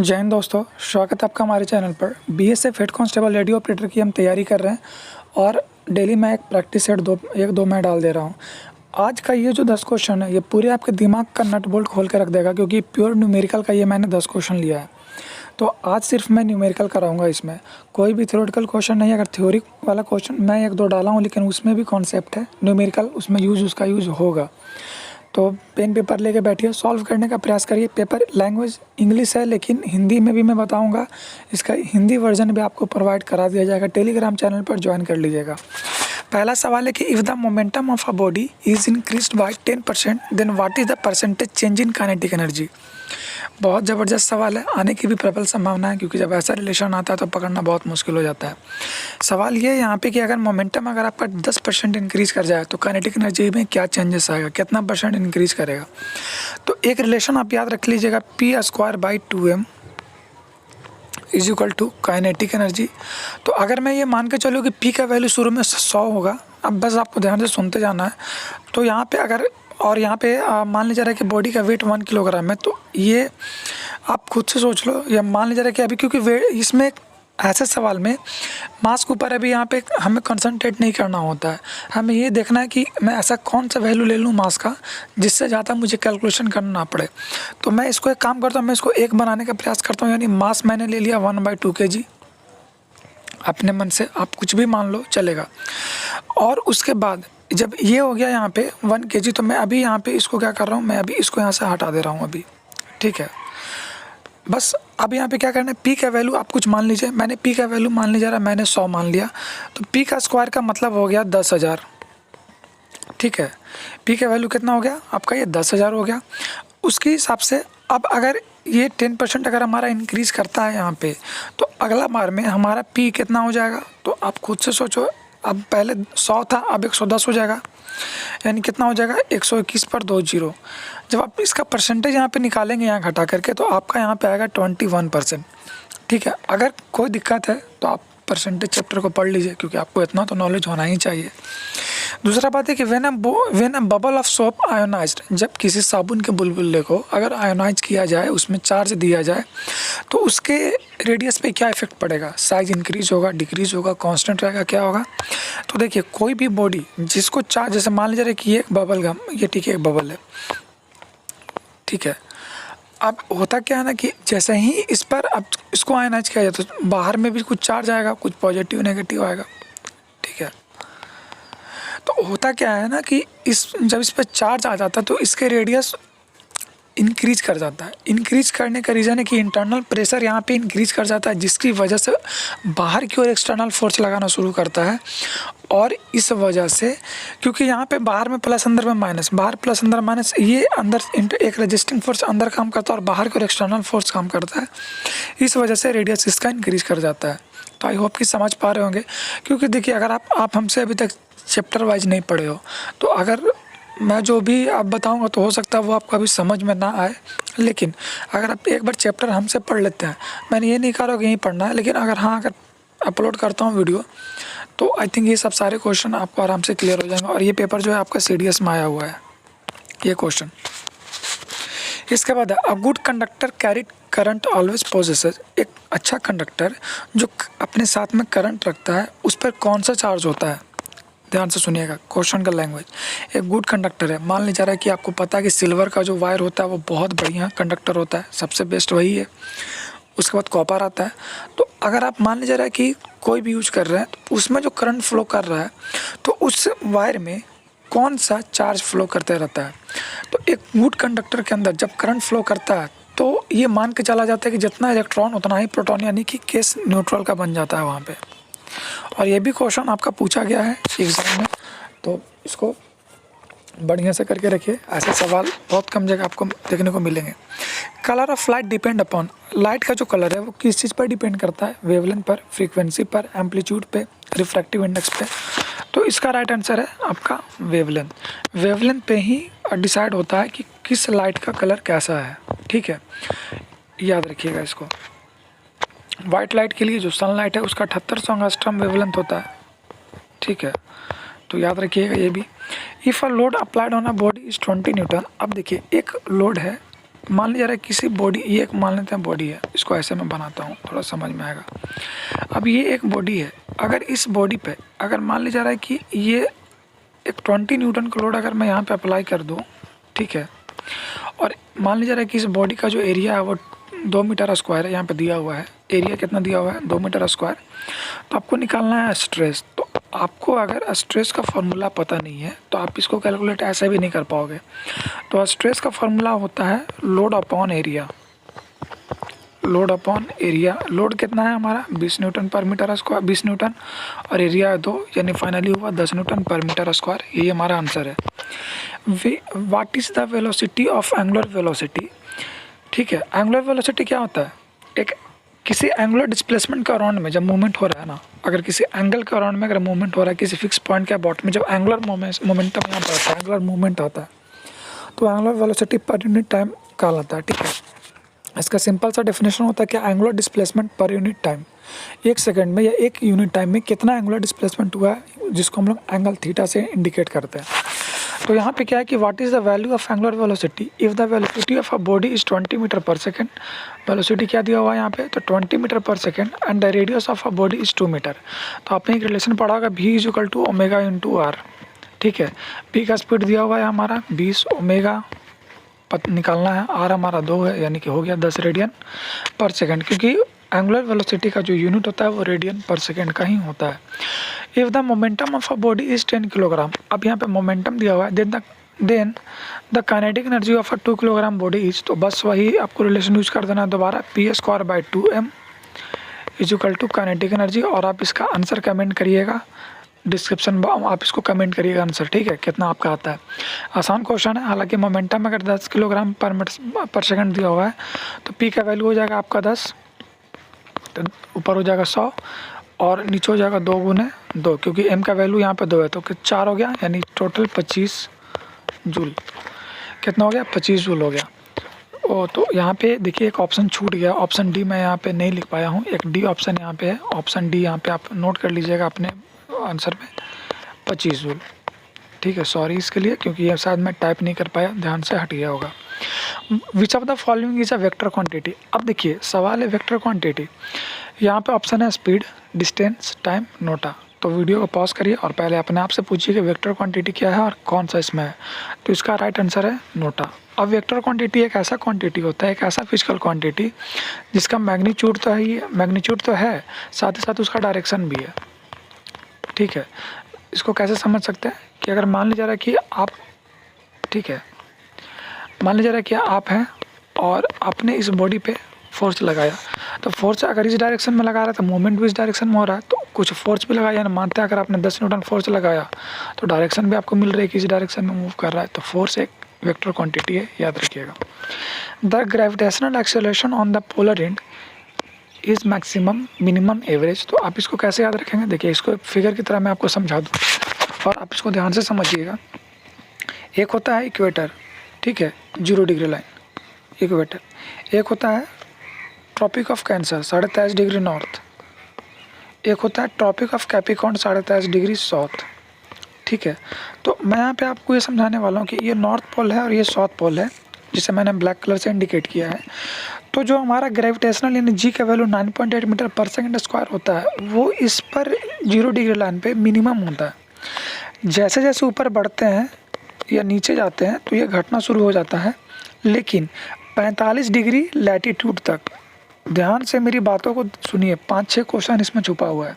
जय हिंद दोस्तों, स्वागत है आपका हमारे चैनल पर। BSF head constable radio operator की हम तैयारी कर रहे हैं और डेली मैं एक प्रैक्टिस सेट दो मैं डाल दे रहा हूं। आज का ये जो 10 क्वेश्चन है ये पूरे आपके दिमाग का नट बोल्ट खोल के रख देगा, क्योंकि प्योर न्यूमेरिकल का ये मैंने 10 क्वेश्चन लिया है। तो आज सिर्फ मैं न्यूमेरिकल कराऊंगा, इसमें कोई भी थ्योरेटिकल क्वेश्चन नहीं है। अगर थ्योरी वाला क्वेश्चन मैं एक दो डाला हूँ, लेकिन उसमें भी कॉन्सेप्ट है न्यूमेरिकल, उसमें उसका यूज़ होगा। तो पेन पेपर लेके बैठिए, सॉल्व करने का प्रयास करिए। पेपर लैंग्वेज इंग्लिश है, लेकिन हिंदी में भी मैं बताऊंगा। इसका हिंदी वर्जन भी आपको प्रोवाइड करा दिया जाएगा। टेलीग्राम चैनल पर ज्वाइन कर लीजिएगा। पहला सवाल है कि if the momentum of a body is increased by 10% then what is the percentage change in kinetic energy. बहुत ज़बरदस्त सवाल है, आने की भी प्रबल संभावना है, क्योंकि जब ऐसा रिलेशन आता है तो पकड़ना बहुत मुश्किल हो जाता है। सवाल ये है यहाँ पे कि अगर मोमेंटम अगर आपका 10% इंक्रीज़ कर जाए तो काइनेटिक एनर्जी में क्या चेंजेस आएगा, कितना परसेंट इंक्रीज़ करेगा। तो एक रिलेशन आप याद रख लीजिएगा, P²/2m is equal to kinetic energy. तो अगर मैं ये मान के चलूँ कि P का वैल्यू शुरू में 100 होगा, अब बस आपको ध्यान से सुनते जाना है। तो यहाँ पे अगर और यहाँ पे मान लीजिए रहा कि बॉडी का वेट 1 किलोग्राम है, तो ये आप खुद से सोच लो। या मान लीजिए रहा कि अभी क्योंकि वेट इसमें ऐसे सवाल में मास के ऊपर अभी यहाँ पे हमें कंसंट्रेट नहीं करना होता है। हमें ये देखना है कि मैं ऐसा कौन सा वैल्यू ले लूँ मास का जिससे ज़्यादा मुझे कैलकुलेशन करना ना पड़े। तो मैं इसको एक काम करता हूँ, मैं इसको एक बनाने का प्रयास करता हूँ। यानी मास मैंने ले लिया 1/2 kg। अपने मन से आप कुछ भी मान लो चलेगा। और उसके बाद जब ये हो गया यहाँ पे 1 kg, तो मैं अभी यहाँ पे इसको क्या कर रहा हूँ, मैं अभी इसको यहाँ से हटा दे रहा हूँ अभी। ठीक है, बस अब यहाँ पे क्या करना है, P का वैल्यू आप कुछ मान लीजिए। मैंने P का वैल्यू मान लीजिए, मैंने 100 मान लिया। तो P का स्क्वायर का मतलब हो गया 10,000। ठीक है, P का वैल्यू कितना हो गया आपका, ये 10,000 हो गया। उसके हिसाब से अब अगर ये 10% अगर हमारा इंक्रीज़ करता है यहाँ पे, तो अगला बार में हमारा P कितना हो जाएगा। तो आप खुद से सोचो, अब पहले 100 था, अब 110 हो जाएगा। यानी कितना हो जाएगा, 121 पर 2 जीरो। जब आप इसका परसेंटेज यहाँ पे निकालेंगे यहाँ घटा करके, तो आपका यहाँ पे आएगा 21%। ठीक है, अगर कोई दिक्कत है तो आप परसेंटेज चैप्टर को पढ़ लीजिए, क्योंकि आपको इतना तो नॉलेज होना ही चाहिए। दूसरा बात है कि when a bubble of soap ionised, जब किसी साबुन के बुलबुले को अगर आयोनाइज किया जाए, उसमें चार्ज दिया जाए, तो उसके रेडियस पे क्या इफेक्ट पड़ेगा। साइज इंक्रीज होगा, डिक्रीज होगा, कांस्टेंट रहेगा, क्या होगा। तो देखिए, कोई भी बॉडी जिसको चार्ज, जैसे मान लीजिए कि ये एक बबल गम, ये ठीक है एक बबल है। ठीक है, अब होता क्या है ना कि जैसे ही इस पर अब इसको आयनाइज किया जाए, तो बाहर में भी कुछ चार्ज आएगा, कुछ पॉजिटिव नेगेटिव आएगा। ठीक है, तो होता क्या है ना कि जब इस पर चार्ज आ जाता है तो इसके रेडियस इंक्रीज कर जाता है। इंक्रीज करने का रीज़न है कि इंटरनल प्रेशर यहाँ पे इंक्रीज कर जाता है, जिसकी वजह से बाहर की ओर एक्सटर्नल फोर्स लगाना शुरू करता है। और इस वजह से, क्योंकि यहाँ पे बाहर में प्लस अंदर में माइनस, बाहर प्लस अंदर माइनस, ये अंदर एक रेजिस्टिंग फोर्स अंदर काम करता है और बाहर की ओर एक्सटर्नल फोर्स काम करता है। इस वजह से रेडियस इसका इंक्रीज कर जाता है। तो आई होप कि समझ पा रहे होंगे, क्योंकि देखिए अगर आप हमसे अभी तक चैप्टर वाइज नहीं पढ़े हो, तो अगर मैं जो भी आप बताऊंगा तो हो सकता है वो आपको अभी समझ में ना आए। लेकिन अगर आप एक बार चैप्टर हमसे पढ़ लेते हैं, मैंने ये नहीं कह रहा कि यहीं पढ़ना है, लेकिन अगर अपलोड करता हूँ वीडियो, तो आई थिंक ये सब सारे क्वेश्चन आपको आराम से क्लियर हो जाएंगे। और ये पेपर जो है आपका CDS में आया हुआ है ये क्वेश्चन। इसके बाद a good conductor carry current always possesses, एक अच्छा कंडक्टर जो अपने साथ में करंट रखता है, उस पर कौन सा चार्ज होता है। ध्यान से सुनिएगा क्वेश्चन का लैंग्वेज। एक गुड कंडक्टर है, मान लीजिए रहा है कि आपको पता है कि सिल्वर का जो वायर होता है वो बहुत बढ़िया कंडक्टर होता है, सबसे बेस्ट वही है। उसके बाद कॉपर आता है। तो अगर आप मान लीजिए रहा है कि कोई भी यूज कर रहे हैं, तो उसमें जो करंट फ्लो कर रहा है, तो उस वायर में कौन सा चार्ज फ्लो करते रहता है। तो एक गुड कंडक्टर के अंदर जब करंट फ्लो करता है, तो ये मान के चला जाता है कि जितना इलेक्ट्रॉन उतना ही प्रोटॉन, यानी कि केस न्यूट्रल का बन जाता है वहाँ पे। और ये भी क्वेश्चन आपका पूछा गया है एग्जाम में, तो इसको बढ़िया से करके रखिए। ऐसे सवाल बहुत कम जगह आपको देखने को मिलेंगे। Colour of light depend upon, light का जो कलर है वो किस चीज़ पर डिपेंड करता है। वेवलेंथ पर, फ्रीक्वेंसी पर, एम्पलीट्यूड पे, रिफ्रैक्टिव इंडेक्स पे। तो इसका राइट आंसर है आपका वेवलेंथ। वेवलेंथ पे ही डिसाइड होता है कि किस लाइट का कलर कैसा है। ठीक है, याद रखिएगा इसको। वाइट लाइट के लिए जो सनलाइट है उसका 7800 एंगस्ट्रॉम वेवलेंथ होता है। ठीक है, तो याद रखिएगा ये भी। If a load applied on a body is 20 Newton, अब देखिए एक लोड है मान लीजिए किसी बॉडी, ये एक मान लेते हैं बॉडी है, इसको ऐसे मैं बनाता हूँ थोड़ा समझ में आएगा। अब ये एक बॉडी है, अगर इस बॉडी पे अगर मान लीजिए रहा है कि ये एक 20 न्यूटन का लोड अगर मैं यहाँ पे अप्लाई कर दूँ, ठीक है, और मान लीजिए रहा है कि इस बॉडी का जो एरिया है वो 2 मीटर स्क्वायर है, यहाँ पे दिया हुआ है एरिया कितना दिया हुआ है 2 मीटर स्क्वायर। तो आपको निकालना है स्ट्रेस। तो आपको अगर स्ट्रेस का फॉर्मूला पता नहीं है तो आप इसको कैलकुलेट ऐसे भी नहीं कर पाओगे। तो स्ट्रेस का फॉर्मूला होता है load upon area. Load upon area, load कितना है हमारा 20 न्यूटन पर मीटर स्क्वायर, 20 न्यूटन, और एरिया है 2, यानी फाइनली हुआ 10 न्यूटन पर मीटर स्क्वायर। ये हमारा आंसर है। What is the velocity of angular velocity. ठीक है, एंगुलर वेलोसिटी क्या होता है, एक किसी एंगुलर डिस्प्लेसमेंट के अराउंड में जब मूवमेंट हो रहा है ना, अगर किसी एंगल के अराउंड में अगर मूवमेंट हो रहा है किसी फिक्स पॉइंट के अबाउट में, जब एंगुलर मोमेंटम यहाँ पर आता है, एंगुलर मूवमेंट आता है, तो angular velocity per unit time कहलाता है। ठीक है, इसका सिंपल सा डेफिनेशन होता है कि angular displacement per unit time, एक सेकंड में या एक यूनिट टाइम में कितना एंगुलर डिस्प्लेसमेंट हुआ है, जिसको हम लोग एंगल थीटा से इंडिकेट करते हैं। तो यहाँ पे क्या है कि what is the value of angular velocity if the velocity of a body is 20 metre per second. Velocity क्या दिया हुआ है यहाँ पे, तो 20 metre per second, and the radius of a body is 2 metre. तो आपने एक रिलेशन पढ़ा होगा v is equal to omega into R. ठीक है, p का स्पीड दिया हुआ है हमारा 20 ओमेगा निकालना है, आर हमारा 2 है, यानी कि हो गया 10 रेडियन पर सेकेंड, क्योंकि एंगुलर वेलोसिटी का जो यूनिट होता है वो रेडियन पर सेकेंड का ही होता है। If the momentum of a body is 10 kilogram, अब यहाँ पे मोमेंटम दिया हुआ है, then the kinetic energy of a 2 kilogram body is, तो बस वही आपको रिलेशन यूज कर देना है दोबारा, p²/2m is equal to kinetic energy. और आप इसका आंसर कमेंट करिएगा डिस्क्रिप्शन में, आप इसको कमेंट करिएगा आंसर, ठीक है, कितना आपका आता है। आसान क्वेश्चन है, हालांकि मोमेंटम अगर 10 किलोग्राम पर सेकंड दिया हुआ है तो p का वैल्यू हो जाएगा आपका 10, तो ऊपर हो जाएगा 100 और नीचे हो जाएगा 2 गुने 2, क्योंकि m का वैल्यू यहाँ पे 2 है, तो 4 हो गया, यानी टोटल 25 जूल। कितना हो गया, 25 जूल हो गया। ओ तो यहाँ पे देखिए एक ऑप्शन छूट गया, ऑप्शन डी मैं यहाँ पे नहीं लिख पाया हूँ, एक डी ऑप्शन यहाँ पे है, ऑप्शन डी यहाँ पे आप नोट कर लीजिएगा अपने आंसर में 25 जूल। ठीक है, सॉरी इसके लिए, क्योंकि ये शायद मैं टाइप नहीं कर पाया, ध्यान से हट गया होगा। विच of the following is a vector quantity. अब देखिए सवाल है वेक्टर क्वांटिटी, यहाँ पे ऑप्शन है स्पीड, डिस्टेंस, टाइम, नोटा। तो वीडियो को पॉज करिए और पहले अपने आप से पूछिए कि वेक्टर क्वांटिटी क्या है और कौन सा इसमें है। तो इसका राइट आंसर है नोटा। अब वेक्टर क्वांटिटी एक ऐसा क्वांटिटी होता है, एक ऐसा फिजिकल क्वांटिटी जिसका मैग्नीट्यूड तो है ही, मैग्नीट्यूड तो है, साथ ही साथ उसका डायरेक्शन भी है। ठीक है, इसको कैसे समझ सकते हैं कि अगर मान लीजिए रहा कि आप, ठीक है, मान लीजिए रहा कि आप हैं और आपने इस बॉडी पे फोर्स लगाया, तो फोर्स अगर इस डायरेक्शन में लगा रहा है तो मूवमेंट भी इस डायरेक्शन में हो रहा है, तो कुछ फोर्स भी लगाया ना, मानते हैं अगर आपने 10 न्यूटन फोर्स लगाया तो डायरेक्शन भी आपको मिल रही है कि इस डायरेक्शन में मूव कर रहा है, तो फोर्स एक वेक्टर क्वांटिटी है, याद रखिएगा। The gravitational acceleration on the polar and is maximum minimum average. तो आप इसको कैसे याद रखेंगे, देखिए इसको फिगर की तरह मैं आपको समझा दूँ और आप इसको ध्यान से समझिएगा। एक होता है इक्वेटर, ठीक है, 0 डिग्री लाइन इक्वेटर, एक होता है tropic of Cancer 23.5 degree north, एक होता है tropic of Capricorn 23.5 degree south. ठीक है, तो मैं यहाँ पे आपको ये समझाने वाला हूँ कि ये नॉर्थ पोल है और ये साउथ पोल है, जिसे मैंने ब्लैक कलर से इंडिकेट किया है। तो जो हमारा ग्रेविटेशनल यानी जी का वैल्यू 9.8 मीटर पर सेकंड स्क्वायर होता है, वो इस पर 0 डिग्री लाइन पे मिनिमम होता है। जैसे जैसे ऊपर बढ़ते हैं या नीचे जाते हैं तो ये घटना शुरू हो जाता है, लेकिन 45 डिग्री लैटिट्यूड तक, ध्यान से मेरी बातों को सुनिए, 5-6 क्वेश्चन इसमें छुपा हुआ है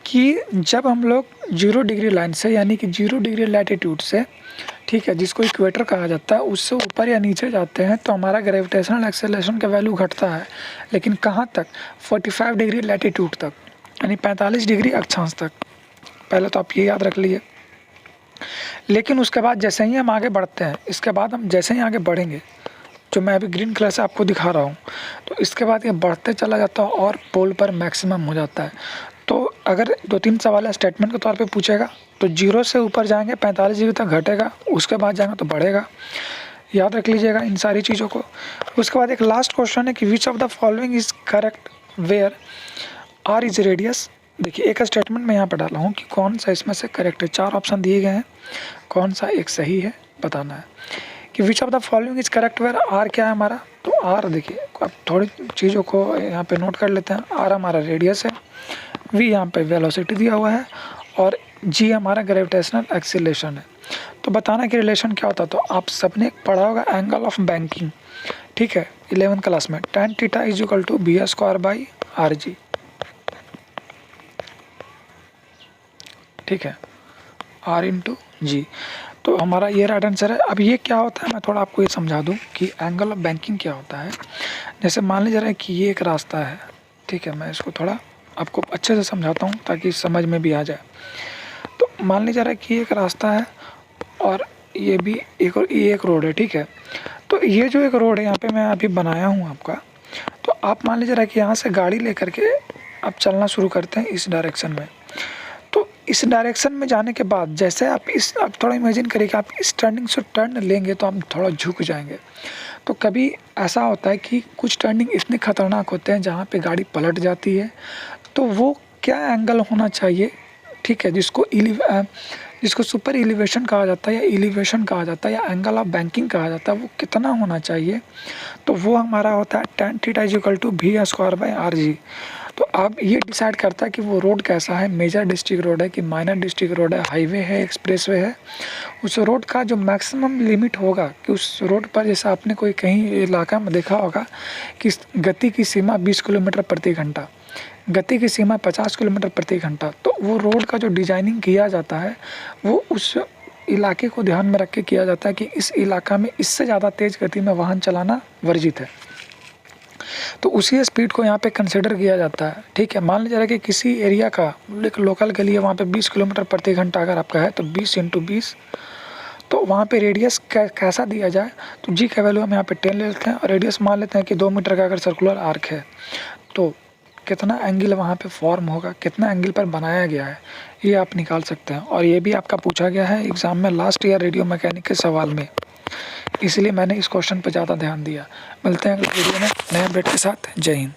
कि जब हम लोग 0 डिग्री लाइन से यानी कि 0 डिग्री लैटिट्यूड से, ठीक है, जिसको इक्वेटर कहा जाता है, उससे ऊपर या नीचे जाते हैं तो हमारा ग्रेविटेशनल एक्सेलरेशन का वैल्यू घटता है, लेकिन कहाँ तक, 45 डिग्री लैटिट्यूड तक, यानी 45 डिग्री अक्षांश तक। पहले तो आप ये याद रख लीजिए। लेकिन उसके बाद जैसे ही हम आगे बढ़ते हैं, इसके बाद हम जैसे ही आगे बढ़ेंगे, जो मैं अभी ग्रीन कलर से आपको दिखा रहा हूँ, तो इसके बाद ये बढ़ते चला जाता है और पोल पर मैक्सिमम हो जाता है। तो अगर 2-3 सवाल स्टेटमेंट के तौर पे पूछेगा तो 0 से ऊपर जाएंगे 45 डिग्री तक घटेगा, उसके बाद जाएंगे तो बढ़ेगा। याद रख लीजिएगा इन सारी चीज़ों को। उसके बाद एक लास्ट क्वेश्चन है कि which of the following is correct where R is radius. देखिए एक स्टेटमेंट मैं यहाँ पर डाला हूँ कि कौन सा इसमें से करेक्ट है। 4 ऑप्शन दिए गए हैं, कौन सा एक सही है बताना है। कि which of the following is correct where R क्या है हमारा, तो आर देखिए अब थोड़ी चीज़ों को यहाँ पे नोट कर लेते हैं। आर हमारा रेडियस है, वी यहाँ पे वेलोसिटी दिया हुआ है और जी हमारा ग्रेविटेशनल एक्सीलरेशन है। तो बताना कि रिलेशन क्या होता है, तो आप सबने पढ़ा होगा एंगल ऑफ बैंकिंग, ठीक है, 11th क्लास में, tan theta is equal to B square by R G, ठीक है, आर इंटू जी। तो हमारा ये राइट आंसर है। अब ये क्या होता है, मैं थोड़ा आपको ये समझा दूं कि एंगल ऑफ बैंकिंग क्या होता है। जैसे मान लीजिए रहा कि ये एक रास्ता है, ठीक है, मैं इसको थोड़ा आपको अच्छे से समझाता हूँ ताकि समझ में भी आ जाए। तो मान लीजिए रहा कि ये एक रास्ता है और ये भी एक रोड है, ठीक है। तो ये जो एक रोड है यहाँ पे मैं अभी बनाया हूँ आपका, तो आप मान लीजिए रहा कि यहाँ से गाड़ी लेकर के आप चलना शुरू करते हैं इस डायरेक्शन में। तो इस डायरेक्शन में जाने के बाद जैसे आप थोड़ा इमेजिन करिए कि आप इस टर्निंग से टर्न लेंगे तो आप थोड़ा झुक जाएंगे। तो कभी ऐसा होता है कि कुछ टर्निंग इतने खतरनाक होते हैं जहाँ पे गाड़ी पलट जाती है, तो वो क्या एंगल होना चाहिए, ठीक है, जिसको सुपर एलिवेशन कहा जाता है या एलिवेशन कहा जाता है या एंगल ऑफ बैंकिंग कहा जाता है, वो कितना होना चाहिए, तो वो हमारा होता है tan theta is equal to B square by R G. तो अब ये डिसाइड करता है कि वो रोड कैसा है, मेजर डिस्ट्रिक्ट रोड है कि माइनर डिस्ट्रिक्ट रोड है, हाईवे है, एक्सप्रेसवे है। उस रोड का जो मैक्सिमम लिमिट होगा कि उस रोड पर, जैसे आपने कोई कहीं इलाका में देखा होगा कि गति की सीमा 20 किलोमीटर प्रति घंटा, गति की सीमा 50 किलोमीटर प्रति घंटा, तो वो रोड का जो डिजाइनिंग किया जाता है वो उस इलाके को ध्यान में रख के किया जाता है कि इस इलाका में इससे ज़्यादा तेज़ गति में वाहन चलाना वर्जित है, तो उसी स्पीड को यहाँ पे कंसिडर किया जाता है, ठीक है। मान लीजिए कि किसी एरिया का एक लोकल गली है, वहाँ पे 20 किलोमीटर प्रति घंटा अगर आपका है तो 20 × 20, तो वहाँ पे रेडियस कैसा दिया जाए, तो जी का वैल्यू हम यहाँ पे 10 ले लेते हैं और रेडियस मान लेते हैं कि 2 मीटर का अगर सर्कुलर आर्क है तो कितना एंगल वहाँ पे फॉर्म होगा, कितना एंगल पर बनाया गया है, ये आप निकाल सकते हैं। और ये भी आपका पूछा गया है एग्ज़ाम में लास्ट ईयर रेडियो मैकेनिक के सवाल में, इसलिए मैंने इस क्वेश्चन पर ज़्यादा ध्यान दिया। मिलते हैं अगले वीडियो में नए अपडेट के साथ। जय हिंद।